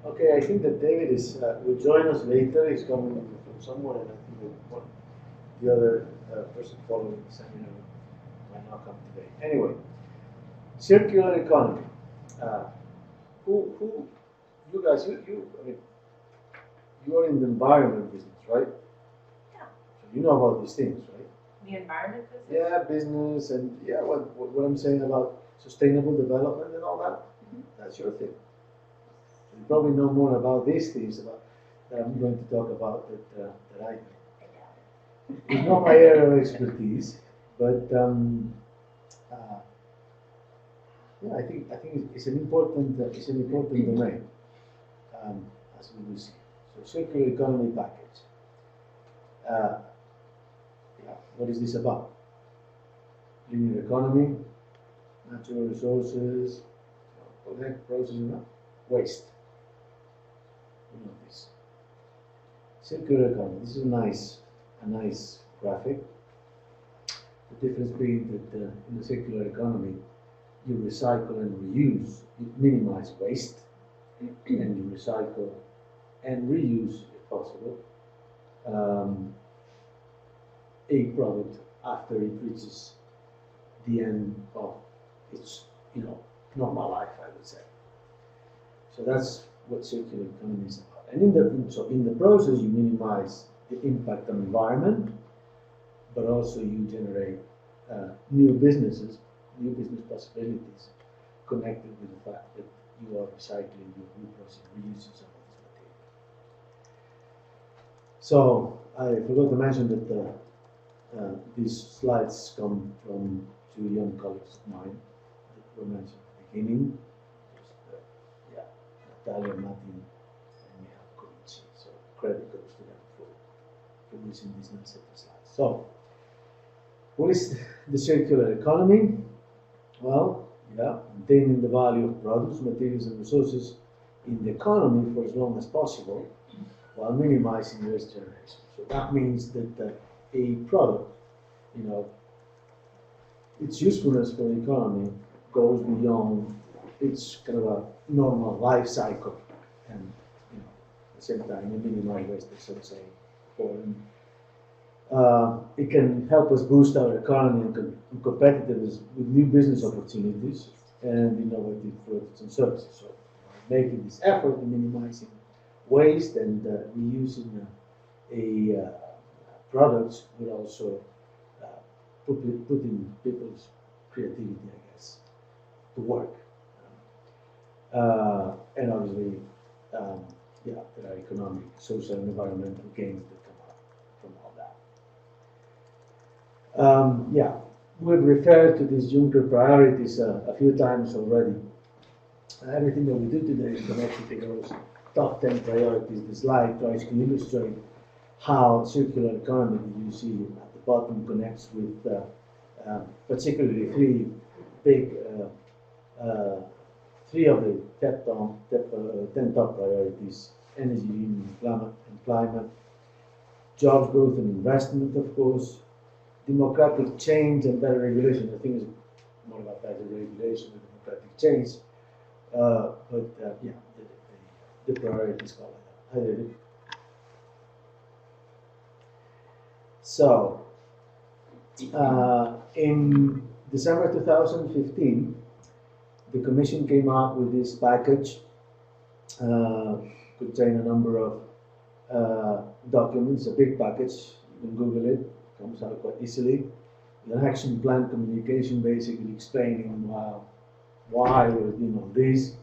Okay, I think that David is will join us later. He's coming from somewhere, and I think that the other person following the seminar might not come today. Anyway, circular economy. Uh, who, you guys, I mean, you are in the environment business, right? Yeah. So you know about these things, right? The environment business? Yeah, business and yeah, what I'm saying about sustainable development and all that. That's your thing. You probably know more about these things that I'm going to talk about that I know. It's not my area of expertise, but yeah, I think it's an important domain, as we will see. So circular economy package. Yeah, what is this about? Linear economy, natural resources, collect, process, waste. You know this. Circular economy. This is a nice graphic. The difference being that in the circular economy, you recycle and reuse, you minimize waste, and you recycle and reuse, if possible, a product after it reaches the end of its, normal life, I would say. So that's what circular economy is about. And in the process, you minimize the impact on the environment, but also you generate new business possibilities connected with the fact that you are recycling, you're reprocessing, reusing some of this material. So I forgot to mention that these slides come from two young colleagues of mine that were mentioned at the beginning. Just, Natalia, Martin, and Michal Kovici. So credit goes to them for producing these nice set of slides. So, what is the circular economy? Well, maintaining the value of products, materials, and resources in the economy for as long as possible, while minimizing waste generation. So that means that a product, its usefulness for the economy goes beyond its kind of a normal life cycle, and at the same time you minimize waste, so to say. It can help us boost our economy and competitiveness with new business opportunities and innovative products and services. So, making this effort in minimizing waste and reusing products will also putting people's creativity, I guess, to work. And obviously, there are economic, social, and environmental gains that come out from all that. We've referred to these Juncker priorities a few times already. Everything that we do today is connected to those top 10 priorities. The slide tries to illustrate how circular economy that you see at the bottom connects with particularly three of the 10 top priorities: energy, and climate, jobs, growth, and investment, of course, democratic change and better regulation. I think it's more about better regulation than democratic change. The priorities call it that. Hi, David. So, in December 2015, the Commission came out with this package, contain a number of documents, a big package. You can Google it, it comes out quite easily. An action plan communication, basically explaining why we're doing all this.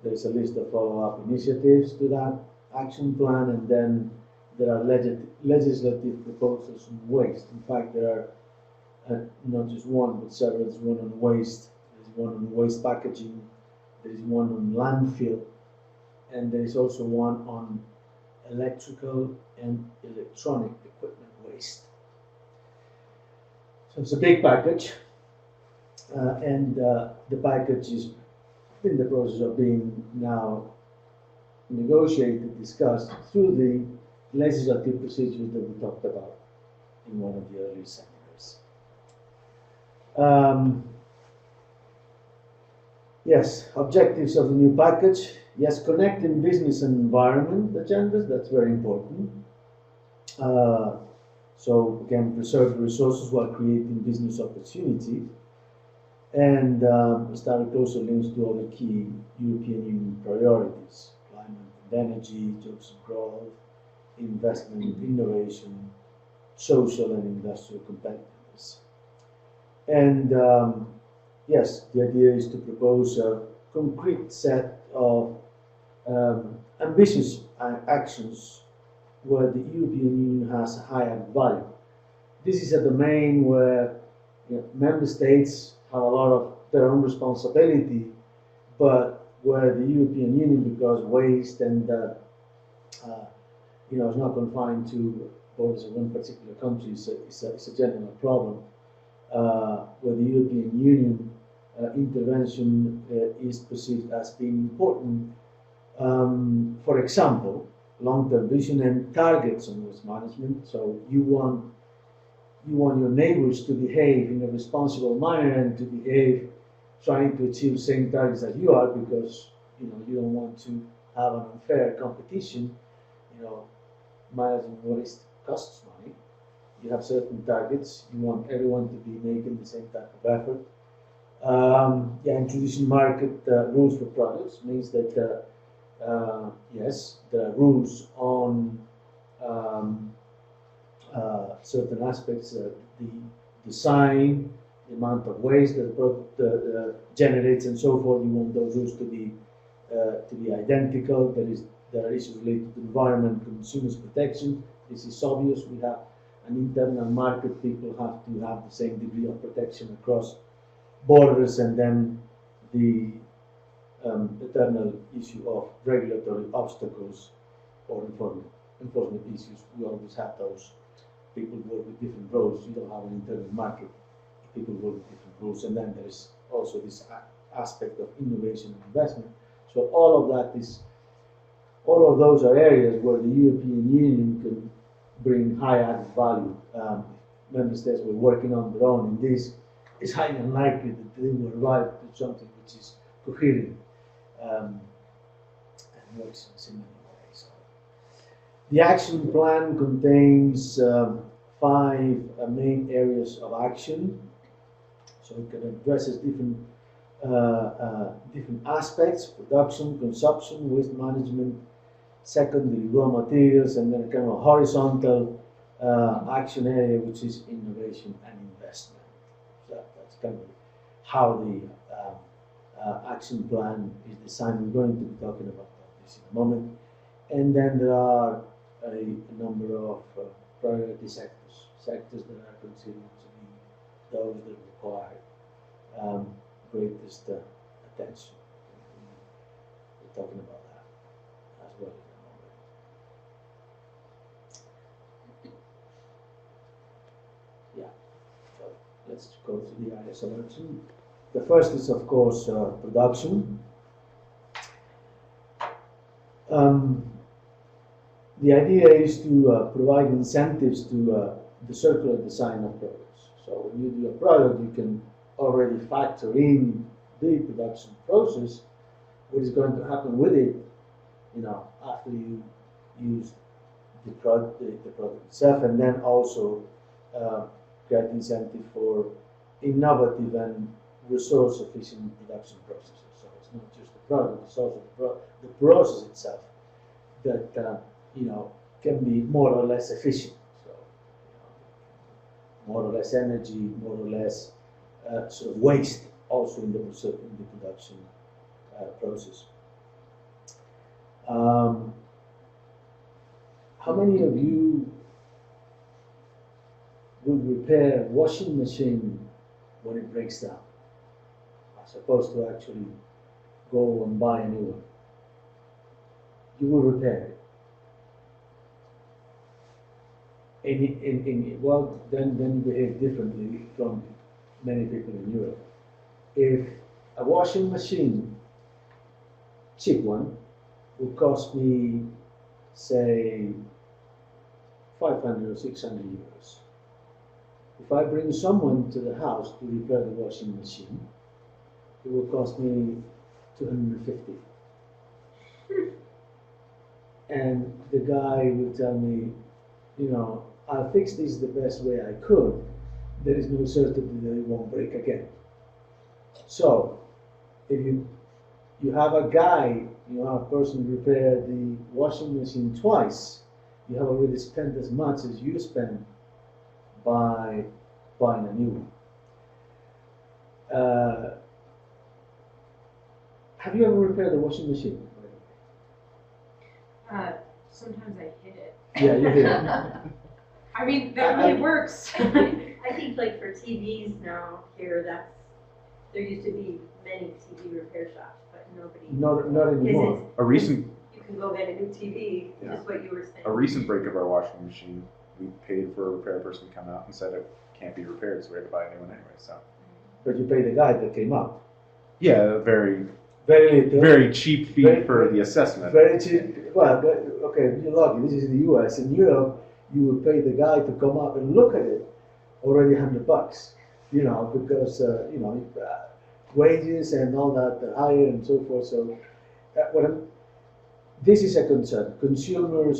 There's a list of follow-up initiatives to that action plan, and then there are legislative proposals on waste. In fact, there are not just one, but several. There's one on waste, there's one on waste packaging, there's one on landfill, and there is also one on electrical and electronic equipment waste. So it's a big package, and the package is in the process of being now negotiated, discussed through the legislative procedures that we talked about in one of the earlier seminars. Yes, objectives of the new package. Yes, connecting business and environment agendas, that's very important. Uh, so again, preserve the resources while creating business opportunity and establish closer links to other key European Union priorities, climate and energy, jobs and growth, investment, innovation, social and industrial competitiveness. And yes, the idea is to propose a concrete set of ambitious actions where the European Union has a high added value. This is a domain where member states have a lot of their own responsibility, but where the European Union, because waste and is not confined to borders of one particular country, it's a general problem. Where the European Union intervention is perceived as being important. For example, long-term vision and targets on waste management. So you want your neighbors to behave in a responsible manner and to behave trying to achieve the same targets as you are, because you don't want to have an unfair competition. Managing waste costs money. You have certain targets. You want everyone to be making the same type of effort. Introducing market rules for products means that yes, there are rules on certain aspects, the design, the amount of waste that the product generates, and so forth. You want those rules to be identical. There are issues related to environment, consumers protection. This is obvious. We have an internal market. People have to have the same degree of protection across borders, and then the eternal issue of regulatory obstacles or enforcement issues. We always have those. People work with different roles. You don't have an internal market. People work with different rules, and then there is also this aspect of innovation and investment. So all of those are areas where the European Union can bring high added value. Member states were working on their own in this. It's highly unlikely that they will arrive to something which is coherent and works in a similar way. So the action plan contains 5 main areas of action. So it addresses different aspects: production, consumption, waste management, secondary raw materials, and then a kind of horizontal action area, which is innovation and investment. So that's kind of how the action plan is designed. We're going to be talking about this in a moment. And then there are a number of priority sectors that are considered to be those that require greatest attention. We're talking about that as well in a moment. Yeah, so let's go to the areas of action. The first is, of course, production. The idea is to provide incentives to the circular design of products. So when you do a product, you can already factor in the production process, what is going to happen with it, after you use the product itself, and then also create incentive for innovative and resource-efficient production processes. So it's not just the product; it's also the process itself that can be more or less efficient. So more or less energy, more or less sort of waste also in the production process. How many of you would repair a washing machine when it breaks down, as opposed to actually go and buy a new one? You will repair it. Well, then you behave differently from many people in Europe. If a washing machine, cheap one, would cost me, say, 500 or 600 euros. If I bring someone to the house to repair the washing machine, it will cost me 250. And the guy would tell me, you know, I'll fix this the best way I could. There is no certainty that it won't break again. So, if you have a guy, you have a person repair the washing machine twice, you have already spent as much as you spend by buying a new one. Have you ever repaired a washing machine? Sometimes I hit it. Yeah, you did. I mean, that really works. I think like for TVs now here, there used to be many TV repair shops, but nobody. Not anymore. A recent You can go get a new TV, Yeah. just what you were saying. a recent break of our washing machine, we paid for a repair person to come out and said it can't be repaired, so we had to buy a new one anyway. So But you pay the guy that came up. yeah, a very Very little. very cheap fee Very- for the assessment. Very cheap. Well, okay, you're lucky. This is the US. In Europe, you would pay the guy to come up and look at it, already $100. You know, because wages and all that are higher and so forth. So, this is a concern. Consumer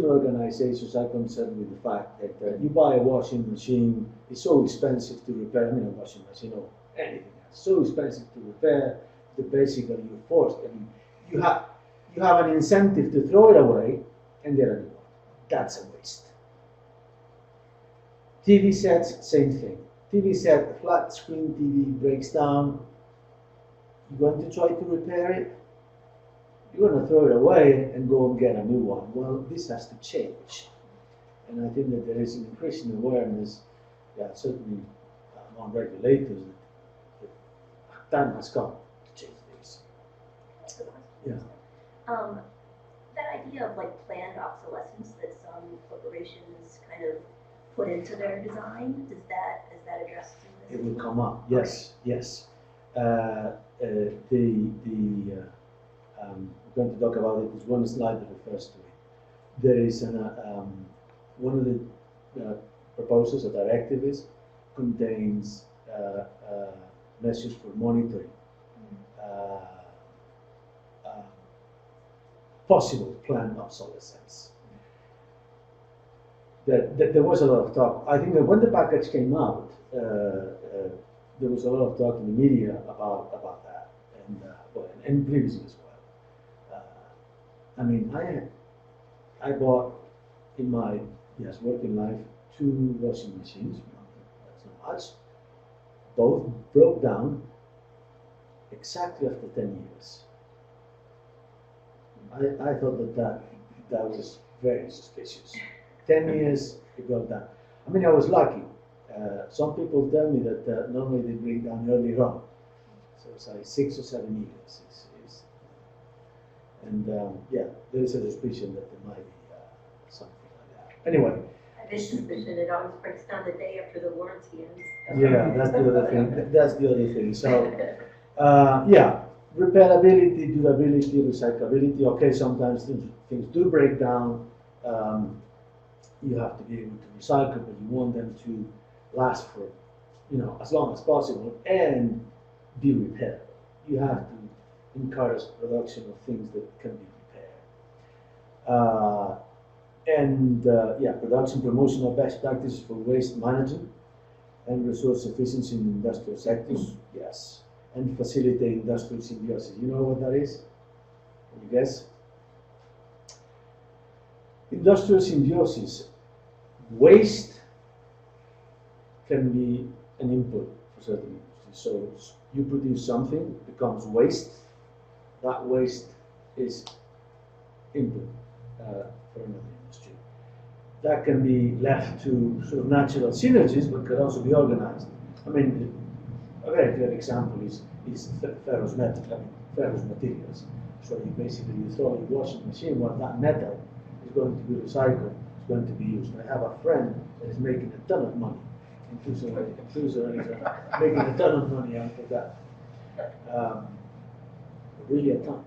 organizations are concerned with the fact that you buy a washing machine, it's so expensive to repair. I mean, a washing machine or anything else, so expensive to repair that basically you're forced. I mean, you have an incentive to throw it away and get a new one. That's a waste. TV sets, same thing. TV set, a flat screen TV breaks down. You're going to try to repair it. You're going to throw it away and go and get a new one. Well, this has to change. And I think that there is an increasing awareness, certainly among regulators, that time has come to change this. Yeah. That idea of like planned obsolescence that some corporations kind of put into their design, is that addressed in this? It will come up. Yes, yes. We're going to talk about it. There's one slide that refers to it. There is one of the proposals, a directive contains measures for monitoring possible planned obsolescence. There was a lot of talk. I think that when the package came out, there was a lot of talk in the media about that, and previously as well. I mean, I bought in my working life 2 washing machines. That's not much. Both broke down exactly after 10 years. I thought that was very suspicious. 10 years it broke down. I mean, I was lucky. Some people tell me that normally they break down earlier on. So it's like 6 or 7 years. And there is a suspicion that there might be something like that. Anyway. I have this suspicion it always breaks down the day after the warranty ends. Yeah, that's the other thing. That's the other thing. So, repairability, durability, recyclability. Okay, sometimes things do break down. You have to be able to recycle, but you want them to last for, as long as possible and be repaired. You have to encourage production of things that can be repaired. Production promotion of best practices for waste management and resource efficiency in industrial sectors, yes. And facilitate industrial symbiosis. You know what that is? Can you guess? Industrial symbiosis. Waste can be an input for certain industries. So you produce something, it becomes waste. That waste is input for another industry. That can be left to sort of natural synergies, but could also be organized. I mean, a very clear example is ferrous materials. So you throw your washing machine, well, that metal is going to be recycled, it's going to be used. I have a friend that is making a ton of money. Inclusive making a ton of money out of that. Really a ton.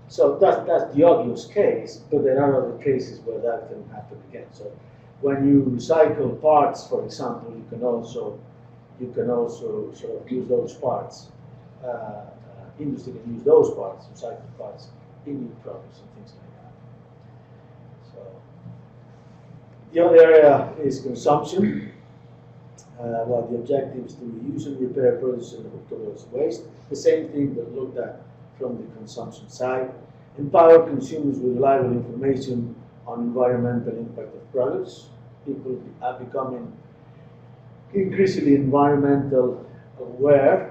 So that's the obvious case, but there are other cases where that can happen again. So when you recycle parts, for example, you can also sort of use those parts industry can use those parts, recycled parts, in new products and things like that. So the other area is consumption. Well, the objective is to reuse and repair products and look towards waste. The same thing but looked at from the consumption side. Empower consumers with reliable information on environmental impact of products. People are becoming increasingly environment aware,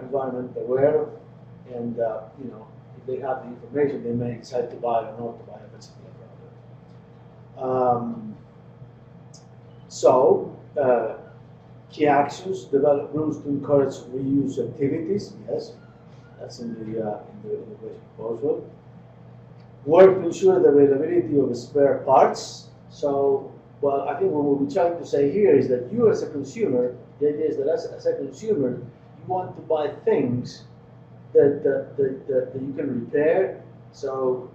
and you know, if they have the information, they may decide to buy or not to buy a particular product. Key actions: develop rules to encourage reuse activities. Yes, that's in the waste proposal. Work to ensure the availability of spare parts. So, well, I think what we're trying to say here is that you as a consumer, the idea is that as a consumer, you want to buy things that you can repair. So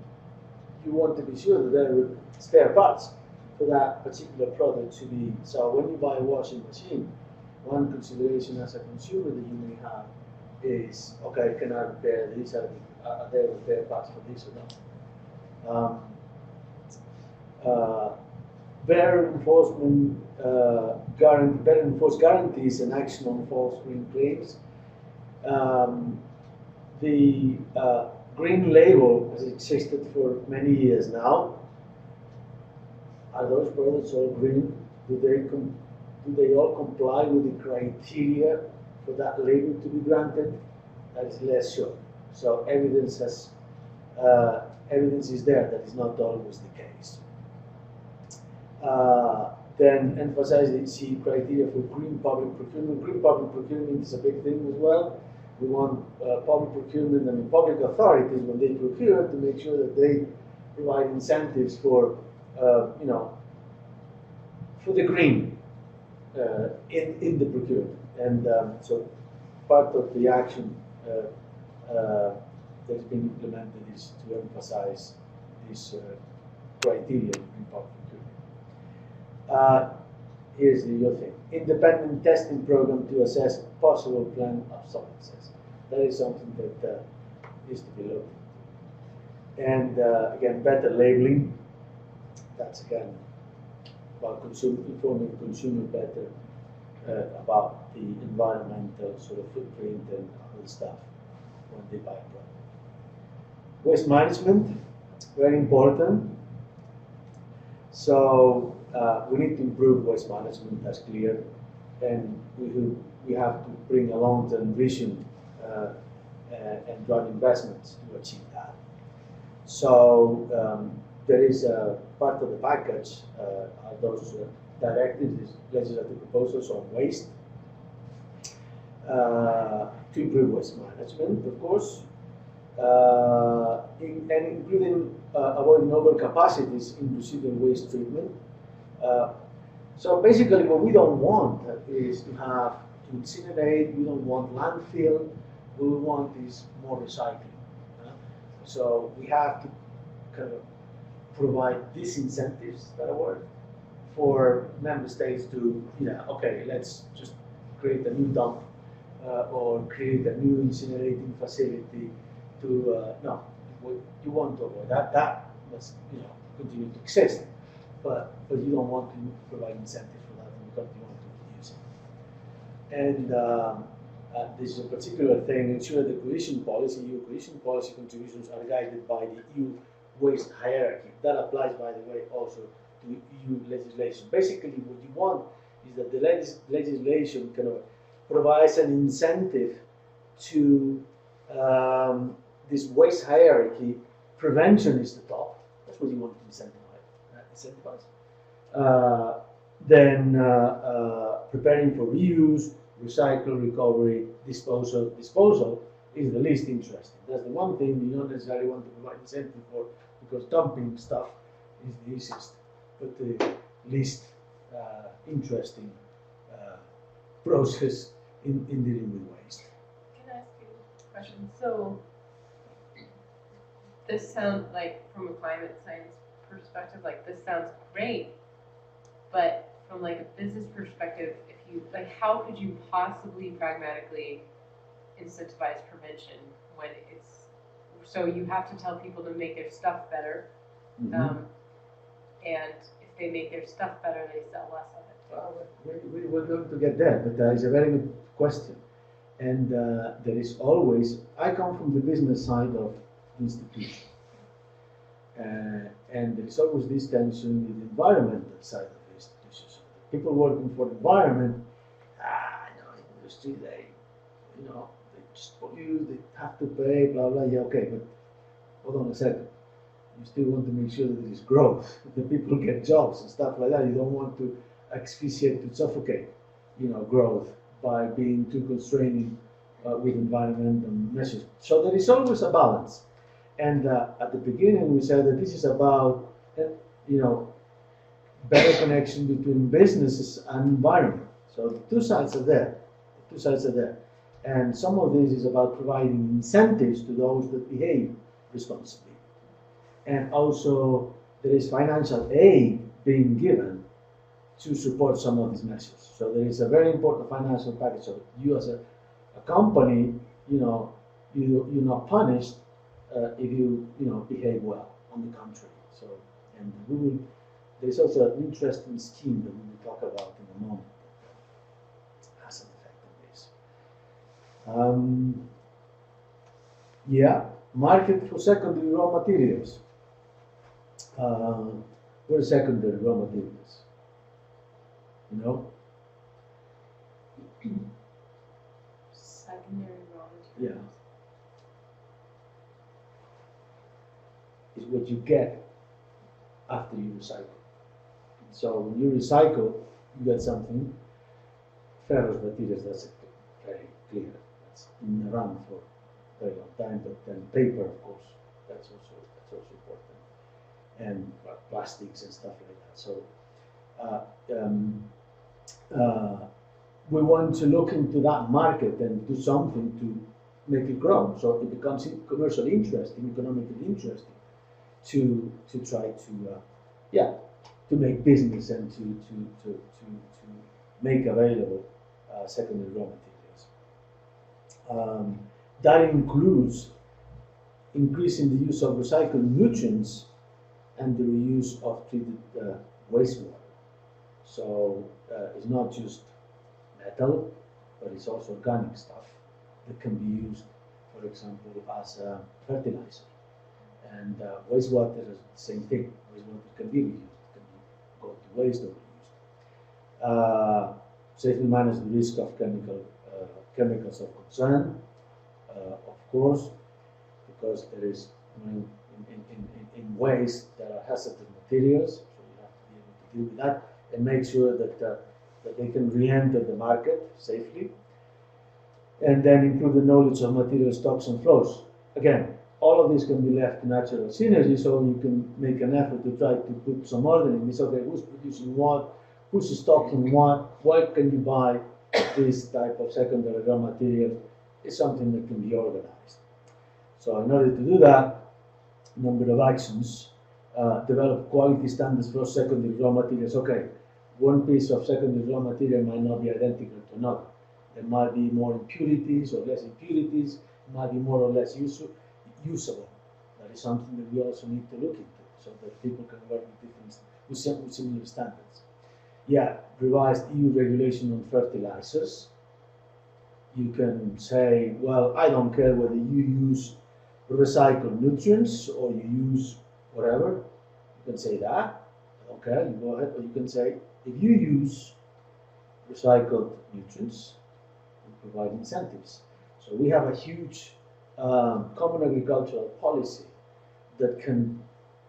you want to be sure that there are spare parts for that particular product to be. So when you buy a washing machine, one consideration as a consumer that you may have is, okay, can I repair these? Are there repair parts for this or not? Better enforced guarantees and action on false green claims. The green label has existed for many years now. Are those products all green? Do they all comply with the criteria for that label to be granted? That is less sure. So evidence is there that is not always the case. Then emphasize the criteria for green public procurement. Green public procurement is a big thing as well. We want public procurement and public authorities, when they procure, to make sure that they provide incentives for, for the green in the procurement. And so part of the action that's been implemented is to emphasize this criteria in public procurement. Here's the other thing: independent testing program to assess possible plant obsolescence. That is something that needs to be looked at. And again, better labeling. That's again about informing consumer better about the environmental sort of footprint and other stuff when they buy a product. Waste management, very important. So we need to improve waste management, that's clear, and we have to bring a long-term vision and drive investments to achieve that. So there is a part of the package, those directives, these legislative proposals on waste, to improve waste management, of course, and including avoiding overcapacities in receiving waste treatment. So basically what we don't want is to have to incinerate, we don't want landfill, what we want is more recycling. So we have to kind of provide disincentives that are for member states to, okay, let's just create a new dump or create a new incinerating facility to, no, you want to avoid that. That must, continue to exist, but you don't want to provide incentive for that because you want to reduce it. And this is a particular thing: ensure the cohesion policy, EU cohesion policy contributions are guided by the EU waste hierarchy. That applies, by the way, also to EU legislation. Basically, what you want is that the legislation kind of provides an incentive to this waste hierarchy. Prevention is the top. That's what you want to incentivize. Then preparing for reuse, recycle, recovery, disposal. Disposal is the least interesting. That's the one thing you don't necessarily want to provide incentive for, because dumping stuff is the easiest, but the least interesting process in dealing with waste. Can I ask you a question? So this sounds like, from a climate science perspective, like this sounds great, but from like a business perspective, if you, like, how could you possibly pragmatically incentivize prevention when it's, so you have to tell people to make their stuff better. Mhm. And if they make their stuff better, they sell less of it. We're going to get there, but it's a very good question. And there is always, I come from the business side of the institution. And there is always this tension with the environmental side of the institution. So the people working for the environment, industry, they just pollute, they have to pay, blah, blah, yeah, okay, but hold on a second. You still want to make sure that there is growth, that people get jobs and stuff like that. You don't want to asphyxiate, to suffocate, growth by being too constraining with environmental measures. So there is always a balance. And at the beginning, we said that this is about, better connection between businesses and environment. So the two sides are there. The two sides are there. And some of this is about providing incentives to those that behave responsibly. And also, there is financial aid being given to support some of these measures. So there is a very important financial package. So you as a company, you're not punished if you behave well. On the contrary. So, and there's also an interesting scheme that we will talk about in a moment that has an effect on this. Market for secondary raw materials. What are secondary raw materials? Secondary raw materials. Yeah. Is what you get after you recycle. So when you recycle, you get something. Ferrous materials, that's very clear. That's been around for a very long time. But then paper, of course, that's also important. And plastics and stuff like that. So we want to look into that market and do something to make it grow, so it becomes commercially interesting, economically interesting, to try to make business and to make available secondary raw materials. That includes increasing the use of recycled nutrients and the reuse of treated wastewater. So it's not just metal, but it's also organic stuff that can be used, for example, as a fertilizer. And wastewater is the same thing. Wastewater can be reused, can go to waste or reused. Safely manage the risk of chemicals of concern, of course, because there is in waste there are hazardous materials, so you have to be able to deal with that and make sure that they can re-enter the market safely, and then improve the knowledge of material stocks and flows. Again, all of this can be left to natural synergy, so you can make an effort to try to put some order in this. Okay, who's producing what, who's stocking what, where can you buy this type of secondary raw material? It's something that can be organized. So in order to do that, a number of actions. Develop quality standards for secondary raw materials. Okay, one piece of secondary raw material might not be identical to another. There might be more impurities or less impurities. It might be more or less usable. That is something that we also need to look into, so that people can work with similar standards. Revised EU regulation on fertilizers. You can say, well, I don't care whether you use recycled nutrients or you use whatever. You can say that. I don't care. You go ahead. Or you can say, if you use recycled nutrients, we provide incentives. So we have a huge common agricultural policy that can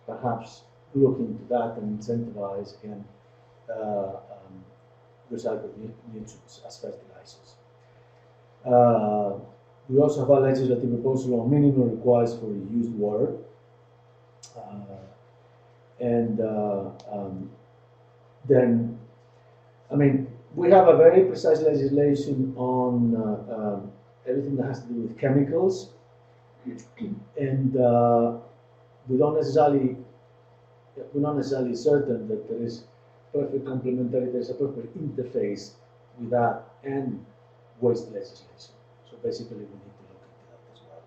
perhaps look into that and incentivize again recycled nutrients as fertilizers. We also have a legislative proposal on minimum requires for reused water. Then, we have a very precise legislation on everything that has to do with chemicals, and we're not necessarily certain that there is perfect complementarity. There's a perfect interface with that and waste legislation. So basically, we need to look into that as well.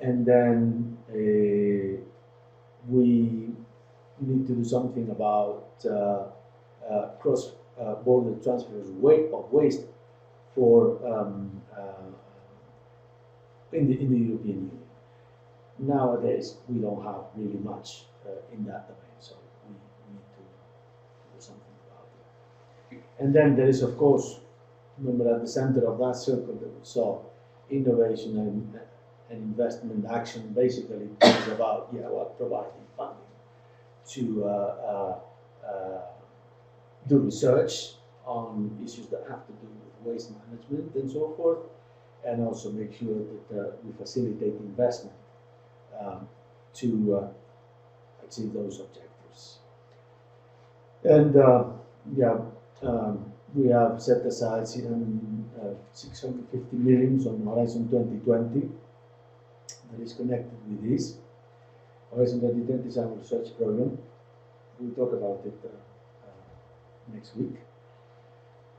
And then we need to do something about cross-border transfer of waste for in the European Union. Nowadays, we don't have really much in that domain, so we need to do something about it. And then there is, of course, remember at the center of that circle that we saw, innovation and investment action. Basically, is about providing funding to do research on issues that have to do with waste management and so forth, and also make sure that we facilitate investment to achieve those objectives. And we have set aside 650 million on Horizon 2020 that is connected with this. Horizon 2020 is our research program. We'll talk about it next week.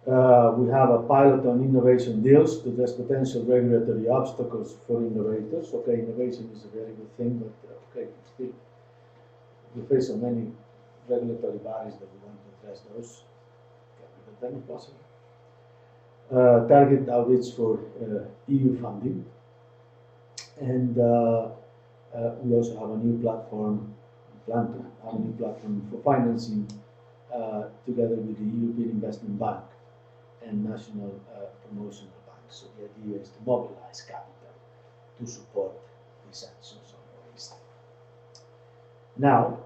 We have a pilot on innovation deals to address potential regulatory obstacles for innovators. Okay, innovation is a very good thing, but still, we face so many regulatory barriers that we want to address those. Get rid of them if possible. Target outreach for EU funding. And we also have a new platform, plan to have a new platform for financing together with the European Investment Bank and national promotional banks. So the idea is to mobilize capital to support these actions on waste. Now,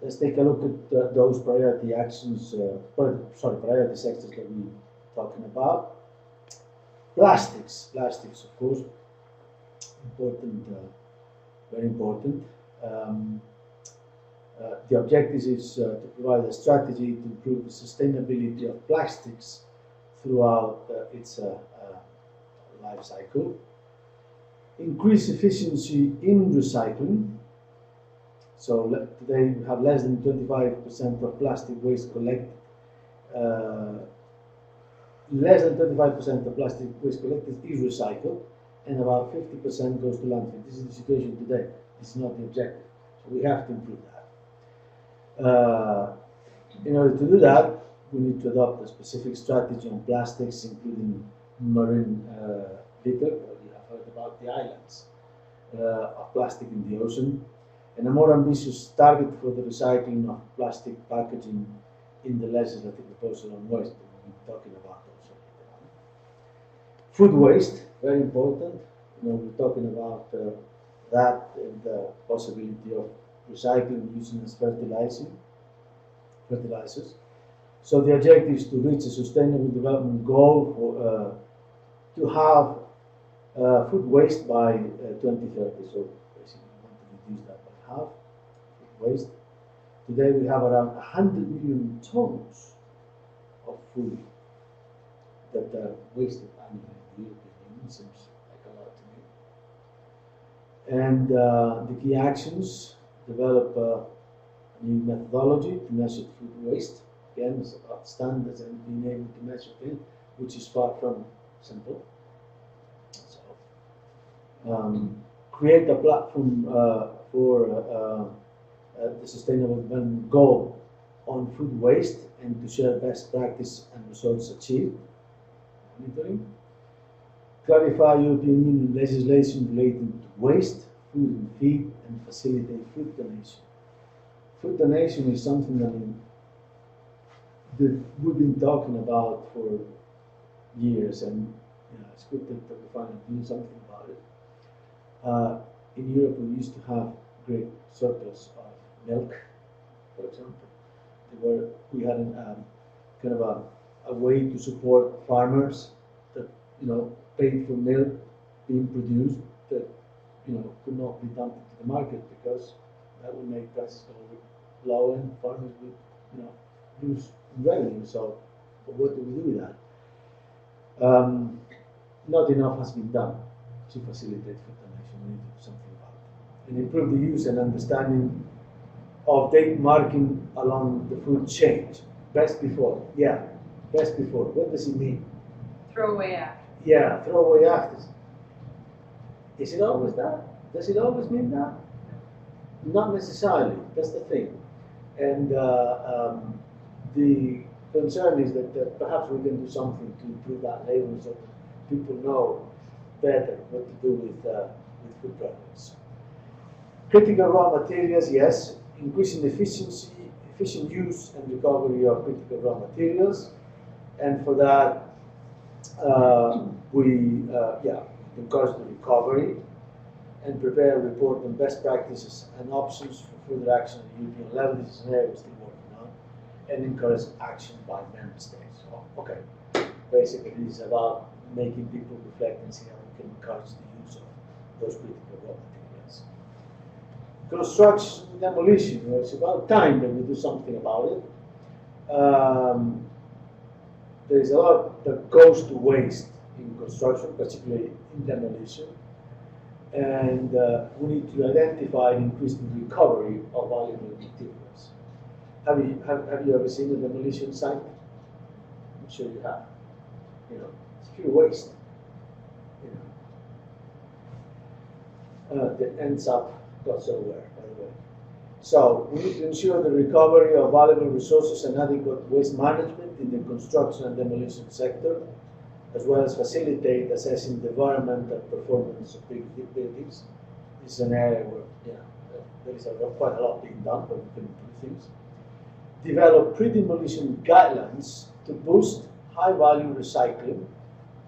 let's take a look at those priority actions, priority sectors that we're talking about. Plastics, of course, important, very important. The objective is to provide a strategy to improve the sustainability of plastics throughout its life cycle. Increase efficiency in recycling. So today we have less than 25% of plastic waste collected. Less than 25% of plastic waste collected is recycled, and about 50% goes to landfill. This is the situation today. This is not the objective. So we have to improve that. In order to do that, we need to adopt a specific strategy on plastics, including marine litter. You have heard about the islands of plastic in the ocean, and a more ambitious target for the recycling of plastic packaging in the legislative proposal on waste. We'll be talking about those later on. Food waste, very important. We're talking about that and the possibility of recycling using as fertilizers. So the objective is to reach a sustainable development goal for, to have food waste by 2030. So basically we want to reduce that by half, food waste. Today we have around 100 million tons of food that are wasted annually in the European Union. Seems like a lot to me. And the key actions: develop a new methodology to measure food waste. Again, it's about standards and being able to measure it, which is far from simple. So, create a platform for the Sustainable Development Goal on food waste and to share best practice and results achieved. Monitoring. Clarify European Union legislation relating to waste, food and feed, and facilitate food donation. Food donation is something that we've been talking about for years, and it's good that we finally do something about it. In Europe, we used to have great surplus of milk, for example. We had kind of a way to support farmers that paid for milk being produced that could not be dumped into the market, because that would make prices go low and farmers would lose revenue. So what do we do with that? Not enough has been done to facilitate food donation. We need to do something about it and improve the use and understanding of date marking along the food chain. Best before, best before. What does it mean? Throwaway act. Yeah, throwaway actors. Is it always that? Does it always mean that? Not necessarily. That's the thing. And the concern is that perhaps we can do something to improve that label so that people know better what to do with food products. Critical raw materials, yes. Increasing efficiency, efficient use and recovery of critical raw materials. And for that, we encourage the recovery and prepare a report on best practices and options for further action at the European level. This is an area we're still working on, and encourage action by member states. So, okay, basically this is about making people reflect and see how we can encourage the use of those critical raw materials. Construction and demolition, well, it's about time that we do something about it. There is a lot that goes to waste in construction, particularly in demolition. And we need to identify and increase the recovery of valuable materials. Have you ever seen a demolition site? I'm sure you have. You know, it's pure waste. You know, that ends up God somewhere, by the way. So we need to ensure the recovery of valuable resources and adequate waste management in the construction and demolition sector, as well as facilitate assessing the environmental performance of big buildings. This is an area where there is quite a lot being done, but we can improve things. Develop pre-demolition guidelines to boost high-value recycling,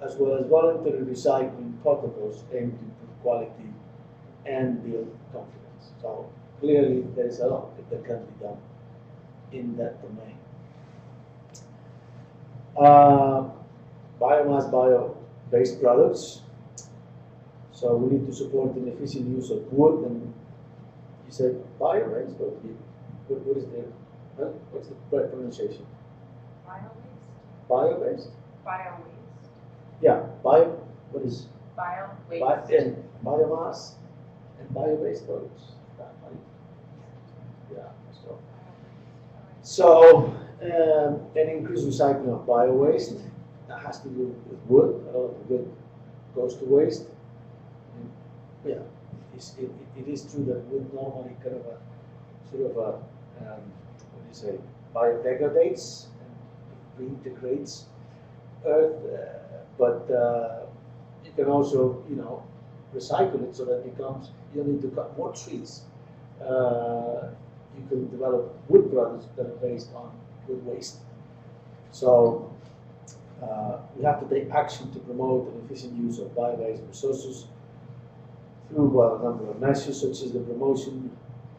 as well as voluntary recycling protocols aimed to improve quality and build confidence. So clearly, there is a lot that can be done in that domain. Biomass, bio-based products. So we need to support an efficient use of wood, and you said bio-based, or what is the what's the right pronunciation? Bio-waste. Bio-based? Bio-waste. Yeah, bio. What is? Bio-waste. And biomass and bio-based products. Yeah. So an increased recycling of bio-waste. That has to do with wood. A lot of wood goes to waste. And yeah, it is true that wood normally kind of what do you say, biodegradates and reintegrates earth, but you can also, recycle it so that it becomes, you don't need to cut more trees. You can develop wood products that are based on wood waste. So we have to take action to promote an efficient use of bio-based resources through a number of measures, such as the promotion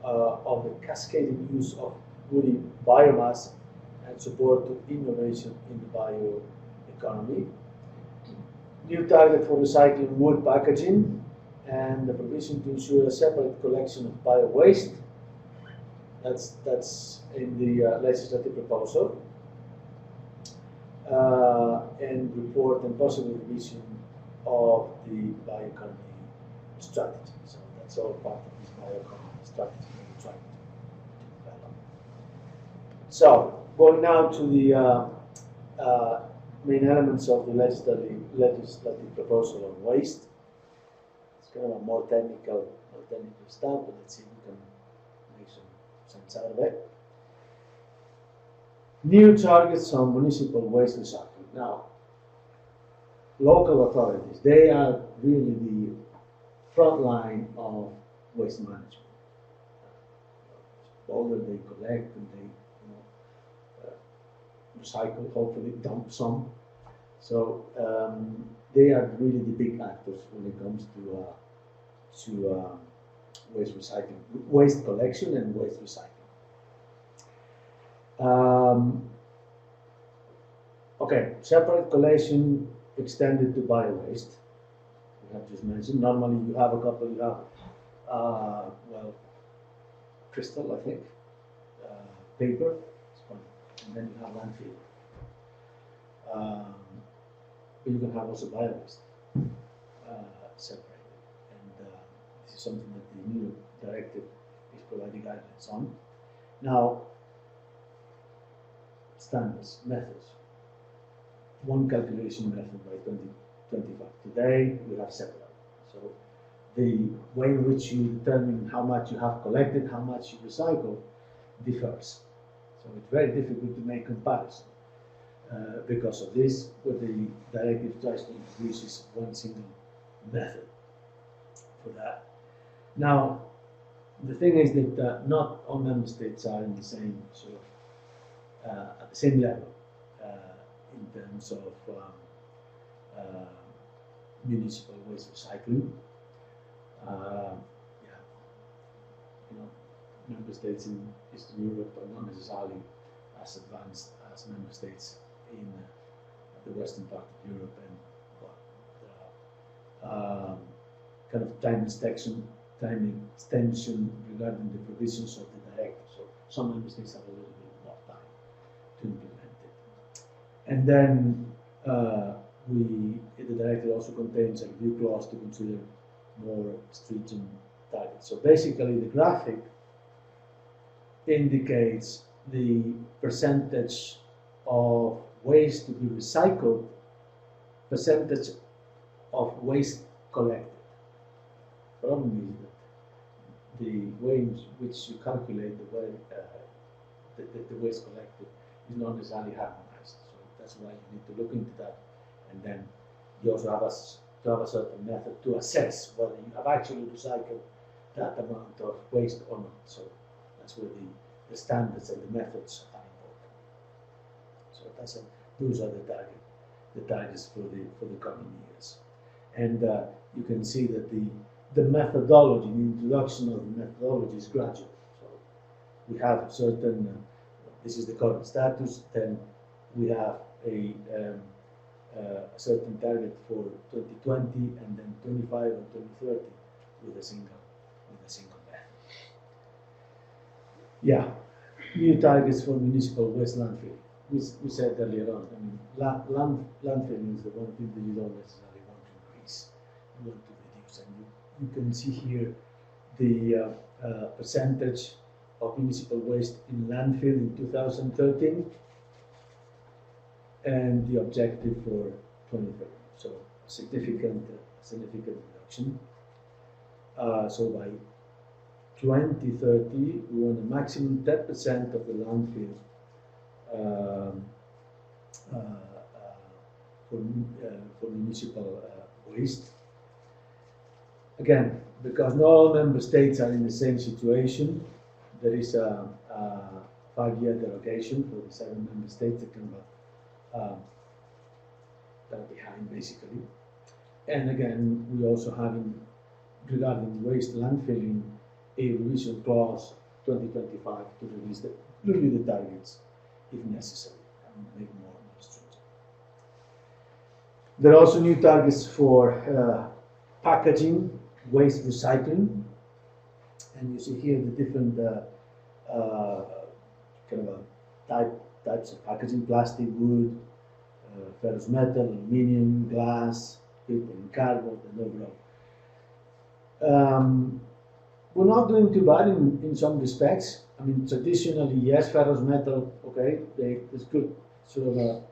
of the cascading use of woody biomass and support to innovation in the bioeconomy. New target for recycling wood packaging, and the provision to ensure a separate collection of bio-waste. That's in the legislative proposal. And report and possible revision of the bioeconomy strategy. So that's all part of this bioeconomy strategy that we're trying to develop. So going now to the main elements of the legislative proposal on waste. It's kind of a more technical stuff, but let's see if we can make some sense out of it. New targets on municipal waste recycling. Now, local authorities, they are really the front line of waste management. Boulder, they collect and they recycle, hopefully dump some. So they are really the big actors when it comes to waste recycling, waste collection and waste recycling. Okay, separate collection extended to bio-waste. We have just mentioned. Normally, you have crystal, I think, paper, and then you have landfill. But you can have also bio-waste separated, and this is something that the new directive is providing guidelines on. Now, standards, methods. one calculation method by 2025. Today we have several. So the way in which you determine how much you have collected, how much you recycle, differs. So it's very difficult to make comparison. Because of this, what the directive tries to introduce is one single method for that. Now, the thing is that not all member states are in the same sort of at the same level in terms of municipal waste recycling. Yeah, you know, member states in Eastern Europe are not necessarily as advanced as member states in the western part of Europe, and there are kind of time extension regarding the provisions of the directive. So some member states have a little bit more time to implement it. And then the directive also contains a review clause to consider more stringent targets. So basically, the graphic indicates the percentage of waste to be recycled, percentage of waste collected. The problem is that the way in which you calculate the way the waste collected is not necessarily harmonized. So that's why you need to look into that, and then you also have to have a certain method to assess whether you have actually recycled that amount of waste or not. So that's where the standards and the methods are important. So those are the targets for the coming years. And you can see that the methodology, the introduction of the methodology is gradual. So we have certain, this is the current status, then we have a certain target for 2020, and then 25 and 2030 with a single method. Yeah, new targets for municipal waste landfill. We said earlier on, I mean, landfilling is the one thing that you don't necessarily want to increase, you want to reduce. And you can see here the percentage of municipal waste in landfill in 2013 and the objective for 2030. So significant reduction. So by 2030, we want a maximum 10% of the landfill for municipal waste. Again, because not all member states are in the same situation, there is a 5-year derogation for the 7 member states that can that are behind, basically. And again, we also have, regarding waste landfilling, a revision clause 2025 to review the targets if necessary and make more stringent. There are also new targets for packaging, waste recycling, and you see here the different kind of types of packaging: plastic, wood, ferrous metal, aluminium, glass, paper and cardboard, and overall. We're not doing too bad in some respects. I mean, traditionally, yes, ferrous metal, okay, it's good. Sort of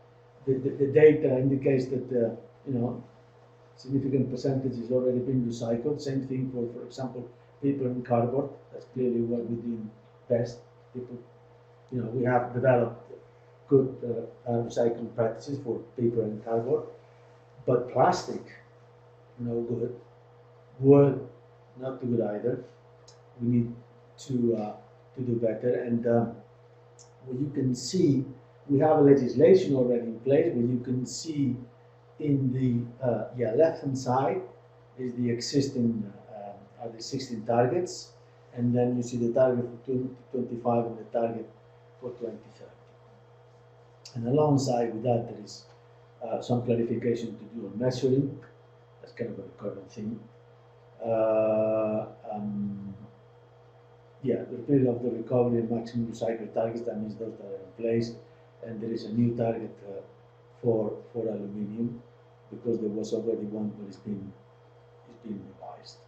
the data indicates that significant percentage has already been recycled. Same thing for example, paper and cardboard. That's clearly what we do best. People, we have developed good recycling practices for paper and cardboard, but plastic, no good. Wood, not too good either. We need to do better, and what you can see, we have a legislation already in place. Where you can see in the left-hand side is the existing targets, and then you see the target for 2025 and the target for 2030. And alongside with that, there is some clarification to do on measuring. That's kind of a recurrent thing. The period of the recovery and maximum recycle targets, that means those that are in place, and there is a new target for aluminium, because there was already one, but it's been revised.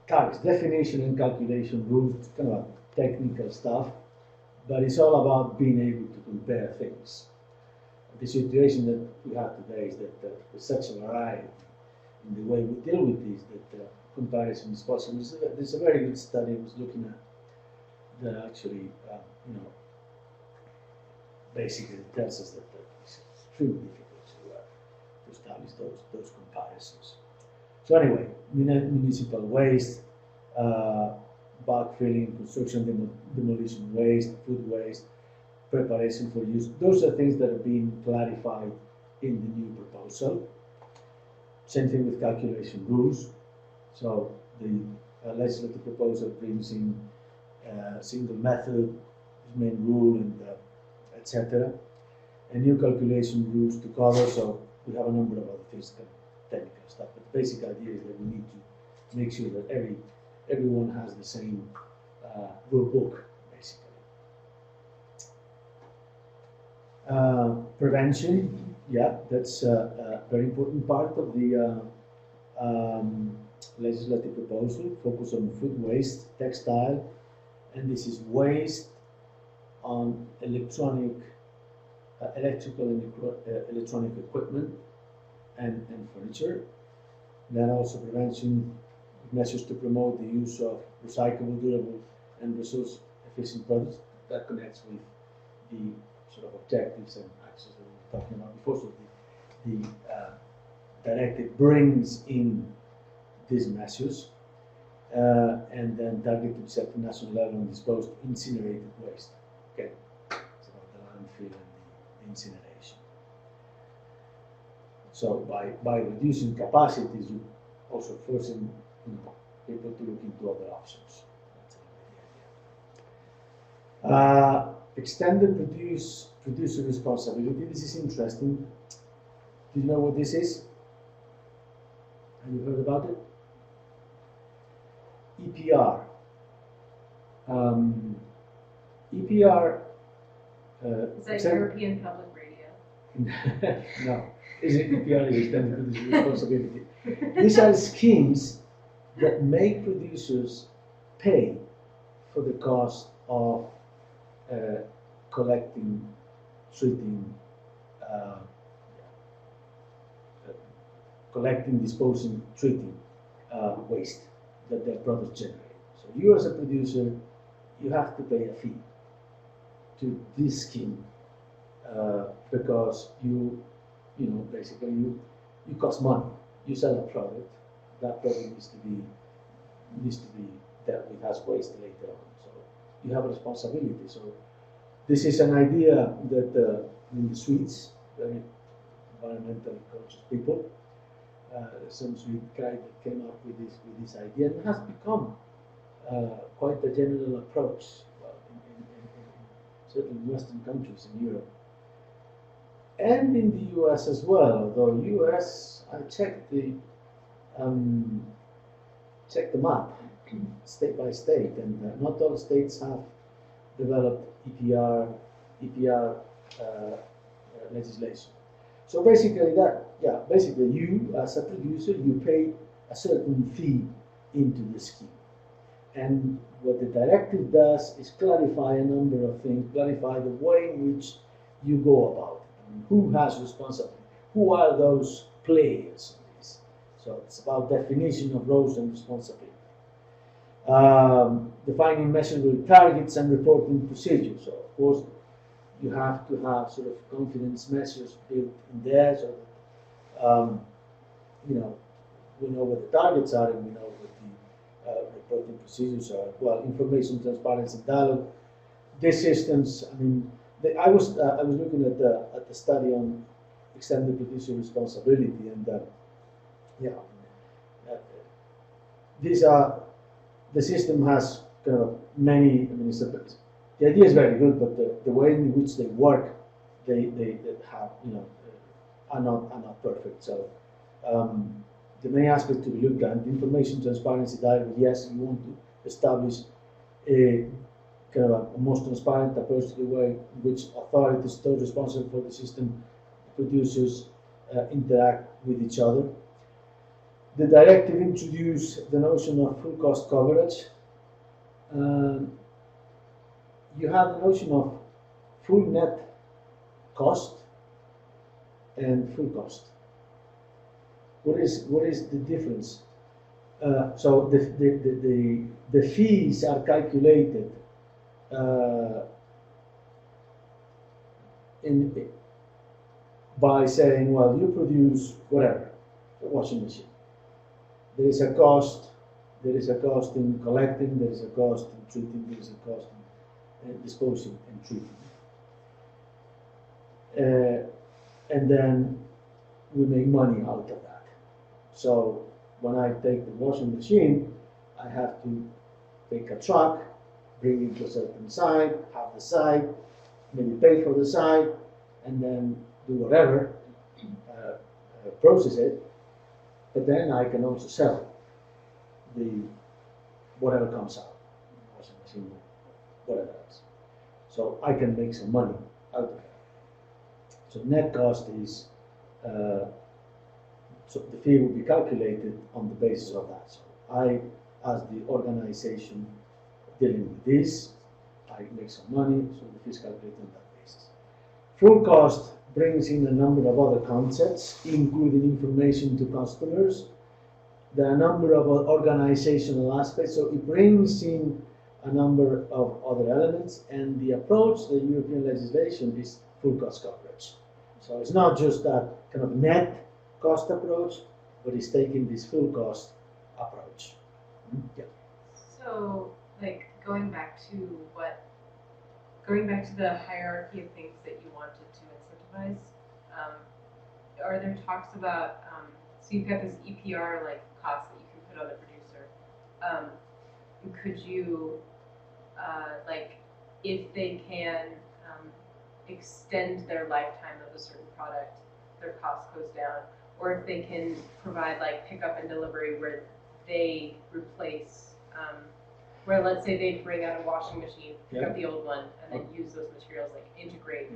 Targets, definition and calculation rules, kind of technical stuff, but it's all about being able to compare things. The situation that we have today is that there's such a variety in the way we deal with this that comparison is possible. There's a very good study I was looking at that actually, basically tells us that it's extremely difficult to establish those comparisons. So anyway, municipal waste, backfilling, construction demolition waste, food waste, preparation for use. Those are things that are being clarified in the new proposal. Same thing with calculation rules. So the legislative proposal brings in single method, main rule, and etc. And new calculation rules to cover. So we have a number of other things, technical stuff. But the basic idea is that we need to make sure that everyone has the same rule book, basically. Prevention, yeah, that's a very important part of the legislative proposal. Focus on food waste, textile, and this is waste on electrical and electronic equipment and furniture. Then also prevention measures to promote the use of recyclable, durable, and resource-efficient products. That connects with the sort of objectives and actions that we were talking about before. So the directive brings in these measures, and then target to be set at national level and disposed incinerated waste. Okay, it's about the landfill and the incineration. So by reducing capacities, you also forcing people to look into other options. That's the idea. Extended producer responsibility. This is interesting. Do you know what this is? Have you heard about it? EPR. EPR. Is that European Public Radio? No, EPR is extended producer responsibility. These are schemes that make producers pay for the cost of collecting, treating, disposing, treating waste that their products generate. So you as a producer, you have to pay a fee to this scheme because you cost money. You sell a product, that product needs to be dealt with as waste later on. So you have a responsibility. So this is an idea that in the Swedes, very environmentally conscious people, some Swede guy that came up with this idea, and has become quite a general approach. Well, in certain Western countries in Europe, and in the US as well. Although US, I checked the map, state by state, and not all states have developed EPR legislation. So basically you as a producer, you pay a certain fee into the scheme. And what the directive does is clarify a number of things, clarify the way in which you go about it. I mean, who has responsibility? Who are those players in this? So it's about definition of roles and responsibility. Defining measurable targets and reporting procedures. So of course, you have to have sort of confidence measures built in there, so that we know what the targets are and we know what the reporting procedures are. Well, information transparency dialogue. These systems. I mean, I was looking at the study on extended producer responsibility, and these are the system has kind of many. I mean, the idea is very good, but the way in which they work, they have are not perfect. So the main aspect to be looked at: information transparency dialogue. Yes, you want to establish a kind of a most transparent approach to the way in which authorities, those responsible for the system, producers interact with each other. The directive introduced the notion of full cost coverage. you have the notion of full net cost and full cost. What is the difference? So the fees are calculated by saying, well, you produce whatever, a washing machine. There is a cost. There is a cost in collecting. There is a cost in treating. There is a cost in disposing and treating. And then we make money out of that. So when I take the washing machine, I have to take a truck, bring it to a certain site, have the site, maybe pay for the site, and then do whatever, process it. But then I can also sell the whatever comes out, washing machine, whatever else. So I can make some money out of it. So net cost is, so the fee will be calculated on the basis of that. So I, as the organization dealing with this, I make some money, so the fee is calculated on that basis. Full cost brings in a number of other concepts, including information to customers. There are a number of organizational aspects, so it brings in a number of other elements, and the approach, the European legislation, is full cost coverage. So it's not just that kind of net cost approach, but it's taking this full cost approach. Yeah. So, like, going back to the hierarchy of things that you wanted to incentivize, are there talks about, so you've got this EPR, like, cost that you can put on the producer. Could you, like, if they can extend their lifetime of a certain product, their cost goes down, or if they can provide, like, pickup and delivery where they replace, where let's say they bring out a washing machine, pick up the old one, and then use those materials, like, integrate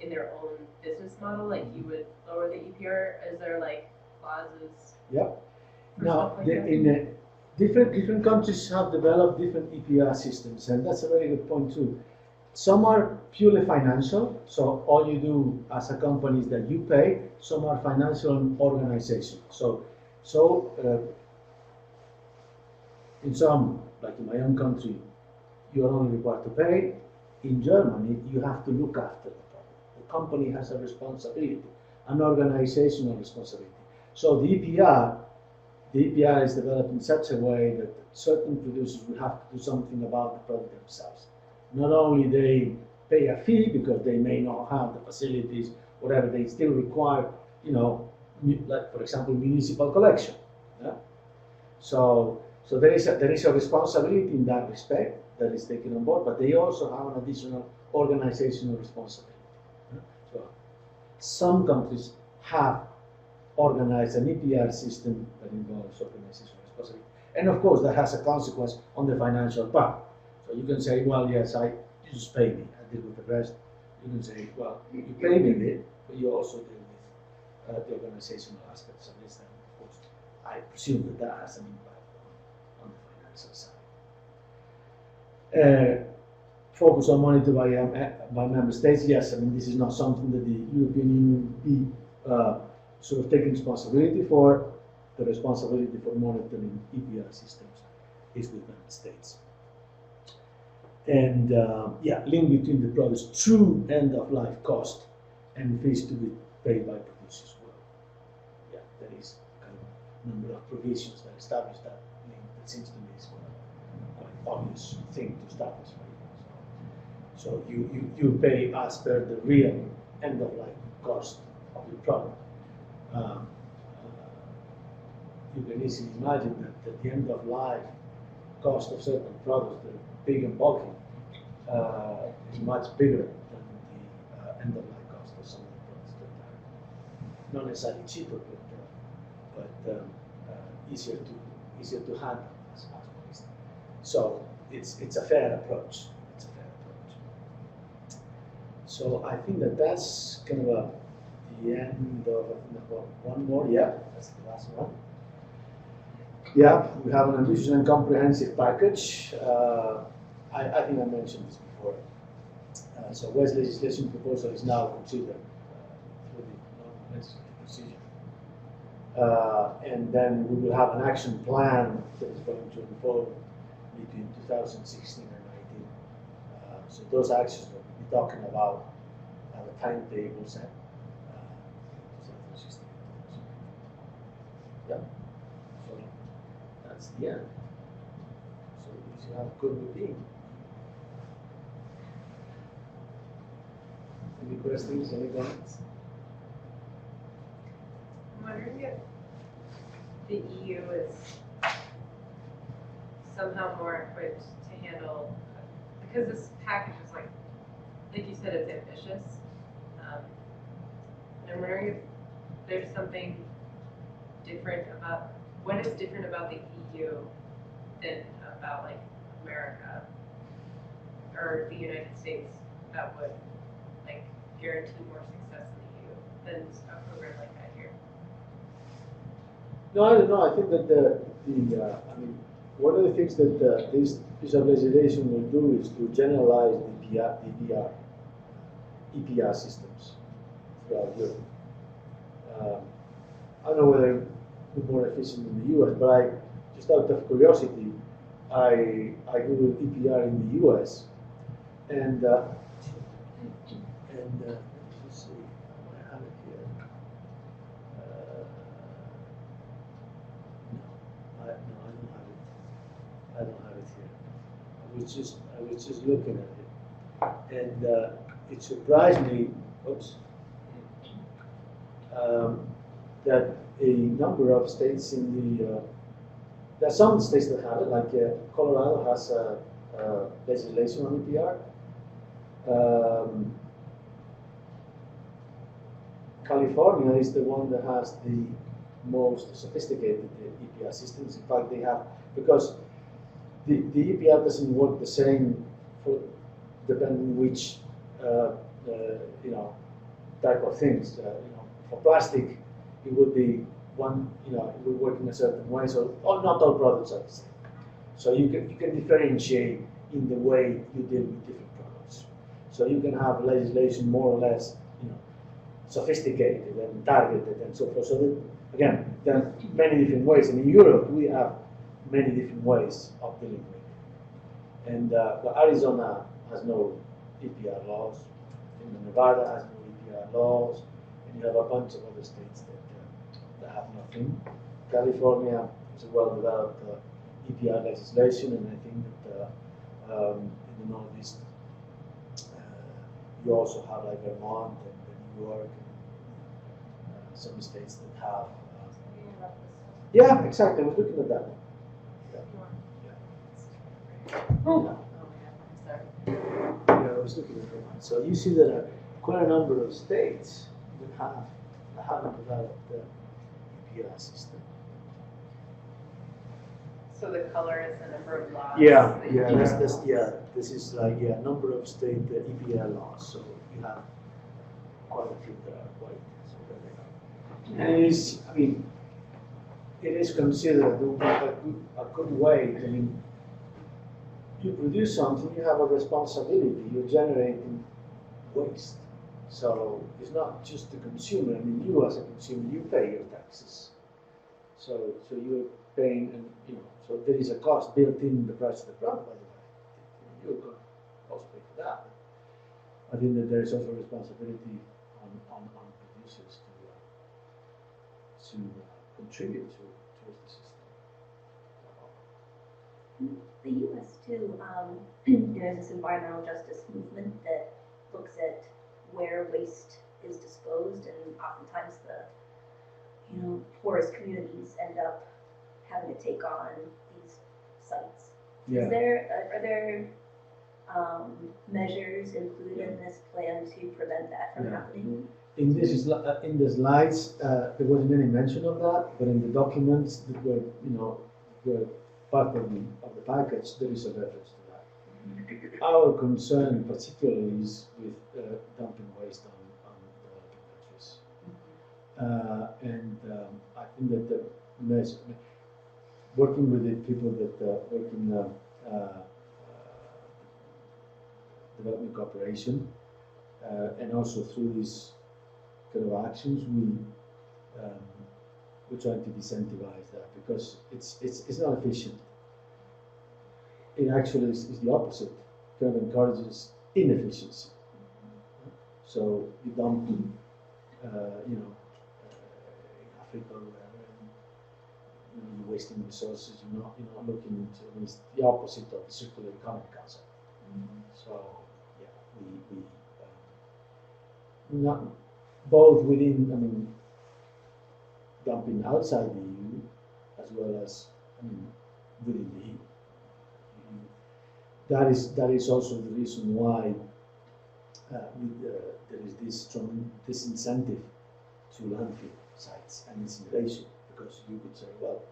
in their own business model, like you would lower the EPR. Is there, like, clauses? Yeah. Now, Like in different countries have developed different EPR systems, and that's a very good point too. Some are purely financial, so all you do as a company is that you pay. Some are financial and organizational. So in some, like in my own country, you are only required to pay. In Germany, you have to look after the product. The company has a responsibility, an organizational responsibility. So the EPR is developed in such a way that certain producers will have to do something about the product themselves. Not only they pay a fee because they may not have the facilities, whatever, they still require, like for example, municipal collection. Yeah? So there is a responsibility in that respect that is taken on board, but they also have an additional organizational responsibility. Yeah? So some countries have organized an EPR system that involves organizational responsibility, and of course that has a consequence on the financial part. So you can say, well, yes, you just pay me, I deal with the rest. You can say, well, you pay me a bit, but you also deal with the organizational aspects of this, and of course, I presume that has an impact on the financial side. Focus on monitoring by member states. Yes, I mean, this is not something that the European Union be sort of taking responsibility for. The responsibility for monitoring EPR systems is with member states. And link between the product's true end-of-life cost and fees to be paid by producers. Well, yeah, there is kind of a number of provisions that establish that link. That seems to me is quite obvious thing to establish. Right? So you pay as per the real end-of-life cost of your product. You can easily imagine that at the end-of-life cost of certain products that are big and bulky is much bigger than the end-of-life cost of some of the products that are not necessarily cheaper, but easier to handle as waste. So it's a fair approach. It's a fair approach. So I think that's kind of the end of one more. Yeah, that's the last one. Yeah, we have an ambitious and comprehensive package. I think I mentioned this before. So waste legislation proposal is now considered through the normal legislative procedure. And then we will have an action plan that is going to unfold between 2016 and 19. So those actions that we'll be talking about have a timetable set. 2016. Yeah. So that's the end. So you see how good we've been. Any questions? Any comments? I'm wondering if the EU is somehow more equipped to handle, because this package is like you said, it's ambitious. And I'm wondering if there's something different about, what is different about the EU than about like America or the United States that would like guarantee more success in the EU than a program like that here? No, I don't know. I think that I mean, one of the things that this piece of legislation will do is to generalize the EPR systems throughout Europe. I don't know whether it's more efficient in the US, but I, just out of curiosity, I googled EPR in the US, and let's see, I have it here. No, I don't have it. I don't have it here. I was just looking at it, and it surprised me. Oops. That a number of states in the there are some states that have it, like Colorado has legislation on EPR. California is the one that has the most sophisticated EPR systems. In fact, they have, because the EPR doesn't work the same for depending which type of things. For plastic, it would be one, it would work in a certain way. So not all products are the same. So you can differentiate in the way you deal with different products. So you can have legislation more or less, sophisticated and targeted and so forth. So that, again, there are many different ways. And in Europe, we have many different ways of dealing with it. And but Arizona has no EPR laws. Nevada has no EPR laws. And you have a bunch of other states that have nothing. California is a well-developed EPR legislation, and I think that in the Northeast you also have like Vermont and New York and some states that have. Yeah, exactly. I was looking at that one. Oh, Yeah, I was looking at that one. So you see there are quite a number of states that haven't developed the EPR system. so the color is the number of laws. Yeah, that you yeah, have. this is like number of state EPR laws. So you have quite a few that are white. So there they are. And it is, I mean, it is considered a good way. I mean, you produce something, you have a responsibility. You're generating waste. So it's not just the consumer. I mean, you as a consumer, you pay your taxes. So you're paying, and so there is a cost built in the price of the product, by the way. You're going to also pay for that. I think that there is also a responsibility on producers to contribute towards the system. The U.S. too, there's this environmental justice movement that looks at where waste is disposed, and oftentimes the poorest communities end up having to take on these sites. Yeah. Are there measures included in this plan to prevent that from happening? In the slides, there wasn't any mention of that, but in the documents that were part of the package, there is a reference to that. Our concern particularly is with dumping waste on developing countries. I think that the working with the people that work in development cooperation, and also through these kind of actions, we're trying to disincentivize that because it's not efficient. It actually is the opposite. Kind of encourages inefficiency. So you dump, in Africa or wherever, and you're wasting resources. You're not looking into. I mean, it's the opposite of the circular economy concept. So yeah, we not both within. I mean, dumping outside the EU as well as within the EU. That is also the reason why there is this strong disincentive to landfill sites and incineration, because you could say, well,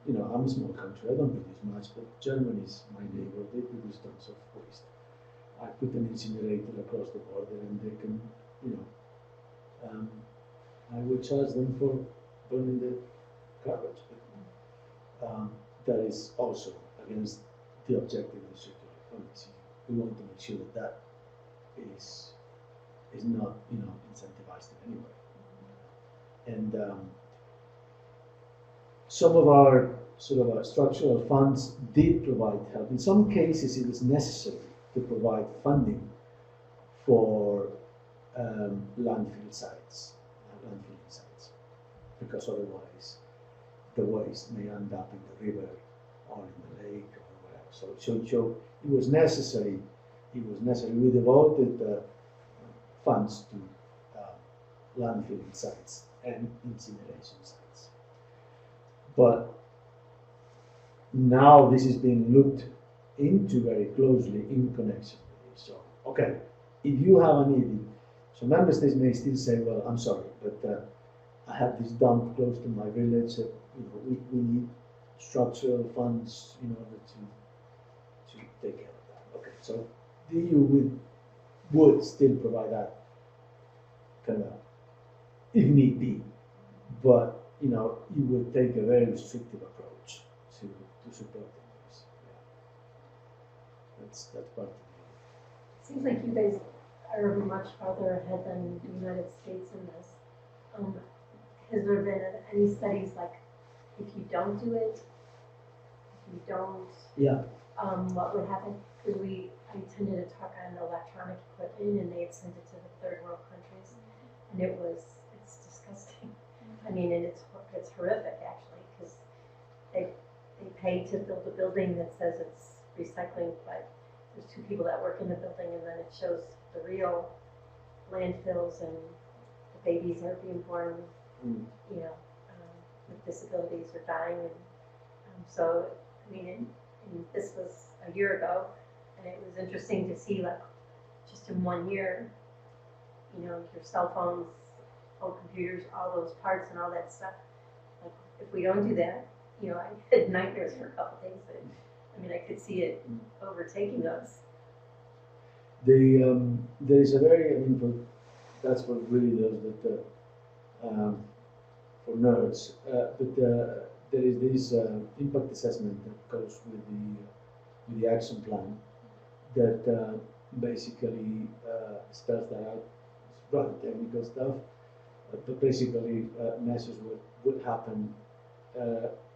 I'm a small country, I don't produce much, but Germany is my neighbor, they produce tons of waste. I put an incinerator across the border and they can, I will charge them for burning the garbage. But that is also against the objective of the circular economy. So we want to make sure that is not incentivized in any way. And some of our sort of structural funds did provide help. In some cases, it was necessary to provide funding for landfill sites, because otherwise the waste may end up in the river or in the lake or whatever. So it was necessary. It was necessary. We devoted funds to landfill sites and incineration sites. But now this is being looked into very closely in connection with this. So, okay, if you have a need, so member states may still say, well, I'm sorry, but I have this dump close to my village. We need structural funds in order to take care of that. Okay, so the EU would still provide that kind of, if need be, but you would take a very restrictive approach to supporting this. Yeah. That's part of it. Seems like you guys are much farther ahead than the United States in this. Has there been any studies like if you don't do it, Yeah. What would happen? Because I attended a talk on electronic equipment and they had sent it to the third world countries, and it's disgusting. I mean, and it's horrific actually, because they pay to build a building that says it's recycling, but there's two people that work in the building, and then it shows the real landfills, and the babies are being born, with disabilities or dying, and so I mean, and this was a year ago, and it was interesting to see, like, just in 1 year, your cell phones, old computers, all those parts and all that stuff. Like, if we don't do that, I had nightmares for a couple of days, but I mean, I could see it overtaking us. There is a very, that's what really does that for nerds. But there is this impact assessment that goes with the action plan that basically spells that out. It's rather technical stuff, but basically measures what would happen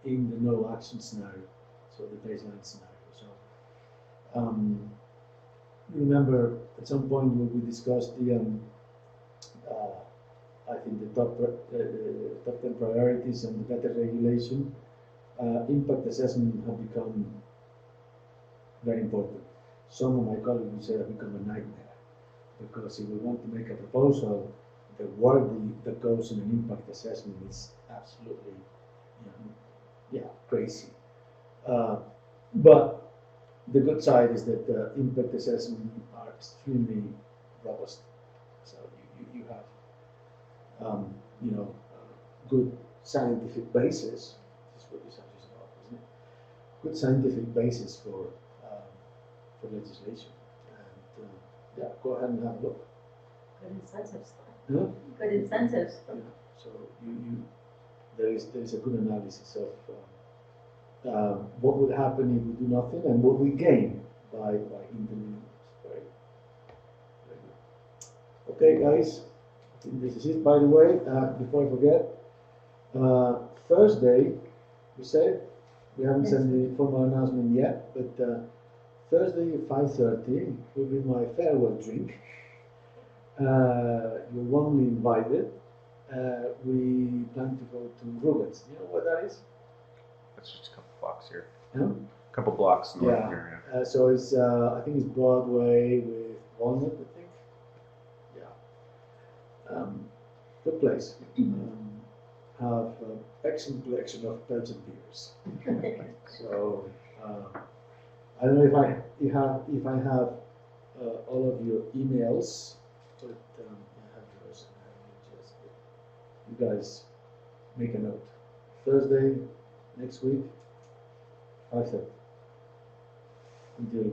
in the no action scenario, so the baseline scenario. So remember at some point when we discussed the I think the top 10 priorities and the better regulation, impact assessment have become very important. Some of my colleagues would say have become a nightmare, because if we want to make a proposal, the work that goes in an impact assessment is absolutely crazy. But the good side is that the impact assessments are extremely robust. So you have good scientific basis. This is what this is about, isn't it? Good scientific basis for legislation. And go ahead and have a look. Good incentives. Yeah. Good incentives. Yeah. So there is a good analysis of what would happen if we do nothing and what we gain by implementing this. Okay, guys, I think this is it. By the way, before I forget, Thursday, we said, we haven't sent the formal announcement yet, but Thursday at 5:30 will be my farewell drink. You're warmly invited. We plan to go to Rubens. You know what that is? That's just a couple blocks here. Huh? A couple blocks north Yeah. of here. So it's I think it's Broadway with Walnut, I think. Yeah. Good place. Have an excellent collection of Belgian beers. So I don't know if I have all of your emails, but I have yours and I have just you guys make a note. Thursday next week, 5:30 until